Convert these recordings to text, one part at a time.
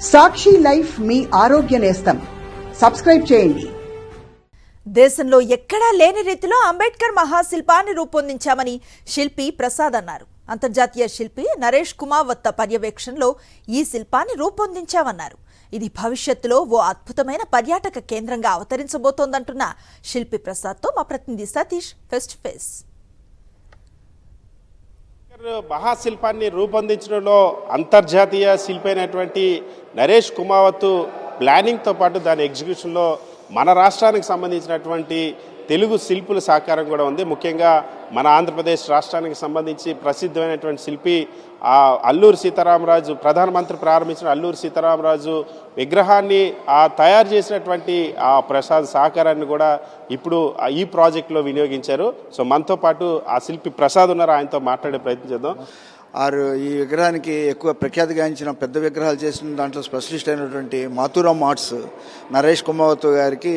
సాక్షి life మీ ఆరోగ్య నేస్తం. Subscribe చేయండి. దేశంలో ఎక్కడా లేని రీతిలో అంబేద్కర్ మహాశిల్పాన్ని రూపొందించామని శిల్పి ప్రసాద్ అన్నారు. అంతర్జాతీయ శిల్పి నరేష్ కుమావత్ పర్యవేక్షణలో ఈ శిల్పాన్ని రూపొందించామన్నారు. ఇది భవిష్యత్తులో ఓ అద్భుతమైన పర్యాటక కేంద్రంగా అవతరించబోతోందంటున్న శిల్పి ప్రసాద్తో మా ప్రతినిధి సతీష్ ఫేస్ టు ఫేస్. మహాశిల్పాన్ని రూపొందించడంలో అంతర్జాతీయ శిల్పి అయినటువంటి నరేష్ కుమావత్ ప్లానింగ్తో పాటు దాని ఎగ్జిక్యూషన్లో మన రాష్ట్రానికి సంబంధించినటువంటి తెలుగు శిల్పుల సహకారం కూడా ఉంది. ముఖ్యంగా మన ఆంధ్రప్రదేశ్ రాష్ట్రానికి సంబంధించి ప్రసిద్ధమైనటువంటి శిల్పి అల్లూరి సీతారామరాజు, ప్రధానమంత్రి ప్రారంభించిన అల్లూరి సీతారామరాజు విగ్రహాన్ని తయారు చేసినటువంటి ఆ ప్రసాద్ సహకారాన్ని కూడా ఇప్పుడు ఈ ప్రాజెక్టులో వినియోగించారు. సో మనతో పాటు ఆ శిల్పి ప్రసాద్ ఉన్నారు, ఆయనతో మాట్లాడే ప్రయత్నం చేద్దాం. ఈ విగ్రహానికి ఎక్కువ ప్రఖ్యాతి గాంచిన పెద్ద విగ్రహాలు చేసిన దాంట్లో స్పెషలిస్ట్ అయినటువంటి మాథురామ్ ఆర్ట్స్ నరేష్ కుమావత్ గారికి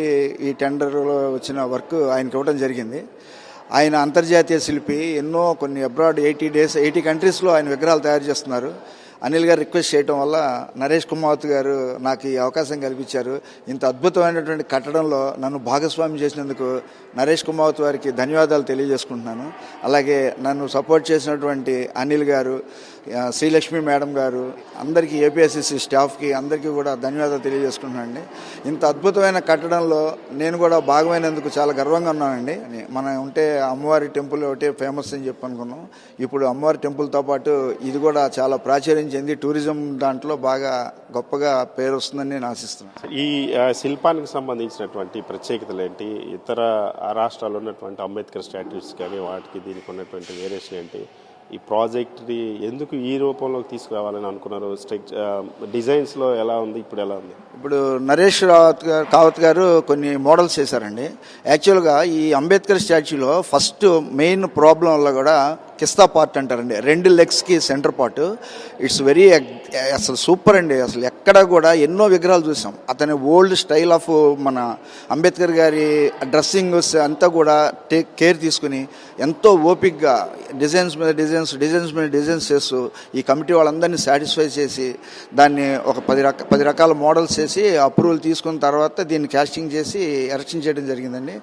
ఈ టెండర్లో వచ్చిన వర్క్ ఆయనకి ఇవ్వడం జరిగింది. ఆయన అంతర్జాతీయ శిల్పి, ఎన్నో కొన్ని అబ్రాడ్ 80 కంట్రీస్లో ఆయన విగ్రహాలు తయారు చేస్తున్నారు. అనిల్ గారు రిక్వెస్ట్ చేయడం వల్ల నరేష్ కుమావత్ గారు నాకు ఈ అవకాశం కల్పించారు. ఇంత అద్భుతమైనటువంటి కట్టడంలో నన్ను భాగస్వామ్యం చేసినందుకు నరేష్ కుమావత్ గారికి ధన్యవాదాలు తెలియజేసుకుంటున్నాను. అలాగే నన్ను సపోర్ట్ చేసినటువంటి అనిల్ గారు, శ్రీలక్ష్మి మేడం గారు, అందరికీ ఏపీఎస్సీసీ స్టాఫ్కి అందరికీ కూడా ధన్యవాదాలు తెలియజేసుకుంటున్నానండి. ఇంత అద్భుతమైన కట్టడంలో నేను కూడా భాగమైనందుకు చాలా గర్వంగా ఉన్నానండి. మనం ఉంటే అమ్మవారి టెంపుల్ ఒకటే ఫేమస్ అని చెప్పి అనుకున్నాం. ఇప్పుడు అమ్మవారి టెంపుల్తో పాటు ఇది కూడా చాలా ప్రాచుర్యం చెంది టూరిజం దాంట్లో బాగా గొప్పగా పేరు వస్తుందని నేను ఆశిస్తున్నాను. ఈ శిల్పానికి సంబంధించినటువంటి ప్రత్యేకతలు ఏంటి? ఇతర రాష్ట్రాల్లో ఉన్నటువంటి అంబేద్కర్ స్టాట్యూస్ కానీ వాటికి దీనికి ఉన్నటువంటి వేరియేషన్ ఏంటి? ఈ ప్రాజెక్ట్ని ఎందుకు ఈ రూపంలోకి తీసుకురావాలని అనుకున్నారు? డిజైన్స్లో ఎలా ఉంది, ఇప్పుడు ఎలా ఉంది? ఇప్పుడు నరేష్ కావత్ గారు కొన్ని మోడల్స్ చేశారండి. యాక్చువల్గా ఈ అంబేద్కర్ స్టాచ్యూలో ఫస్ట్ మెయిన్ ప్రాబ్లం వల్ల కూడా కిస్తా పార్ట్ అంటారండి, 2 లెగ్స్కి సెంటర్ పార్ట్. ఇట్స్ వెరీ అసలు సూపర్ అండి. అసలు ఎక్కడ కూడా ఎన్నో విగ్రహాలు చూసాం. అతని ఓల్డ్ స్టైల్ ఆఫ్ మన అంబేద్కర్ గారి డ్రెస్సింగ్ అంతా కూడా కేర్ తీసుకుని ఎంతో ఓపిక్గా డిజైన్స్ మీద డిజైన్స్ చేస్తూ ఈ కమిటీ వాళ్ళందరినీ సాటిస్ఫై చేసి దాన్ని ఒక 10 రకాల మోడల్స్ చేసి అప్రూవల్ తీసుకున్న తర్వాత దీన్ని కాస్టింగ్ చేసి ఎరెక్షన్ చేయడం జరిగిందండి.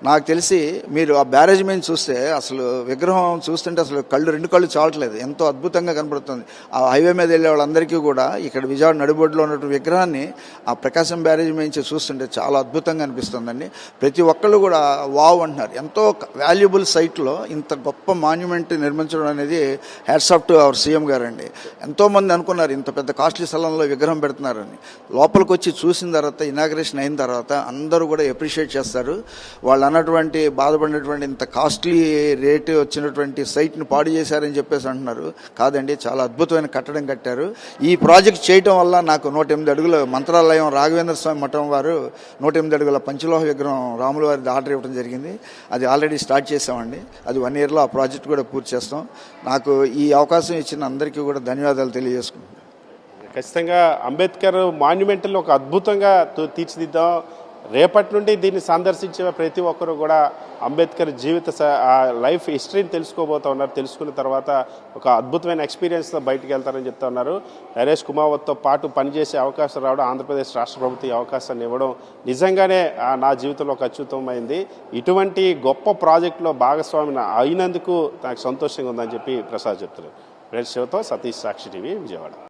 నాకు తెలిసి మీరు ఆ బ్యారేజ్ మీద చూస్తే అసలు విగ్రహం చూస్తుంటే అసలు 2 కళ్ళు చాలట్లేదు, ఎంతో అద్భుతంగా కనబడుతుంది. ఆ హైవే మీద వెళ్ళే వాళ్ళందరికీ కూడా ఇక్కడ విజయవాడ నడిబొడ్డులో ఉన్నటువంటి విగ్రహాన్ని ఆ ప్రకాశం బ్యారేజ్ మీద చూస్తుంటే చాలా అద్భుతంగా అనిపిస్తుందండి. ప్రతి ఒక్కళ్ళు కూడా వావ్ అంటున్నారు. ఎంతో వాల్యుబుల్ సైట్లో ఇంత గొప్ప మాన్యుమెంట్ నిర్మించడం అనేది hats off to our CM గారు అండి. ఎంతోమంది అనుకున్నారు ఇంత పెద్ద కాస్ట్లీ స్థలంలో విగ్రహం పెడుతున్నారని. లోపలికి వచ్చి చూసిన తర్వాత, ఇనాగ్రేషన్ అయిన తర్వాత అందరూ కూడా అప్రిషియేట్ చేస్తారు. వాళ్ళు అన్నటువంటి బాధపడినటువంటి ఇంత కాస్ట్లీ రేటు వచ్చినటువంటి సైట్ని పాడు చేశారని చెప్పేసి అంటున్నారు. కాదండి, చాలా అద్భుతమైన కట్టడం కట్టారు. ఈ ప్రాజెక్ట్ చేయటం వల్ల నాకు 108 అడుగుల మంత్రాలయం రాఘవేంద్ర స్వామి మఠం వారు 108 అడుగుల పంచలోహ విగ్రహం రాముల వారి ఆర్డర్ ఇవ్వడం జరిగింది. అది ఆల్రెడీ స్టార్ట్ చేసామండి. అది 1 ఇయర్లో ఆ ప్రాజెక్ట్ కూడా పూర్తి చేస్తాం. నాకు ఈ అవకాశం ఇచ్చిన అందరికీ కూడా ధన్యవాదాలు తెలియజేసుకుంటున్నాను. ఖచ్చితంగా అంబేద్కర్ మాన్యుమెంట్లో ఒక అద్భుతంగా తీర్చిదిద్దాం. రేపటి నుండి దీన్ని సందర్శించే ప్రతి ఒక్కరు కూడా అంబేద్కర్ జీవిత లైఫ్ హిస్టరీని తెలుసుకోబోతూ ఉన్నారు. తెలుసుకున్న తర్వాత ఒక అద్భుతమైన ఎక్స్పీరియన్స్తో బయటకు వెళ్తారని చెప్తా ఉన్నారు. నరేష్ కుమావత్తో పాటు పనిచేసే అవకాశం రావడం, ఆంధ్రప్రదేశ్ రాష్ట్ర ప్రభుత్వం అవకాశాన్ని ఇవ్వడం నిజంగానే నా జీవితంలో ఒక అత్యుత్తమైంది. ఇటువంటి గొప్ప ప్రాజెక్టులో భాగస్వామిని అయినందుకు నాకు సంతోషంగా ఉందని చెప్పి ప్రసాద్ చెప్తున్నారు. శివతో సతీష్, సాక్షి టీవీ, విజయవాడ.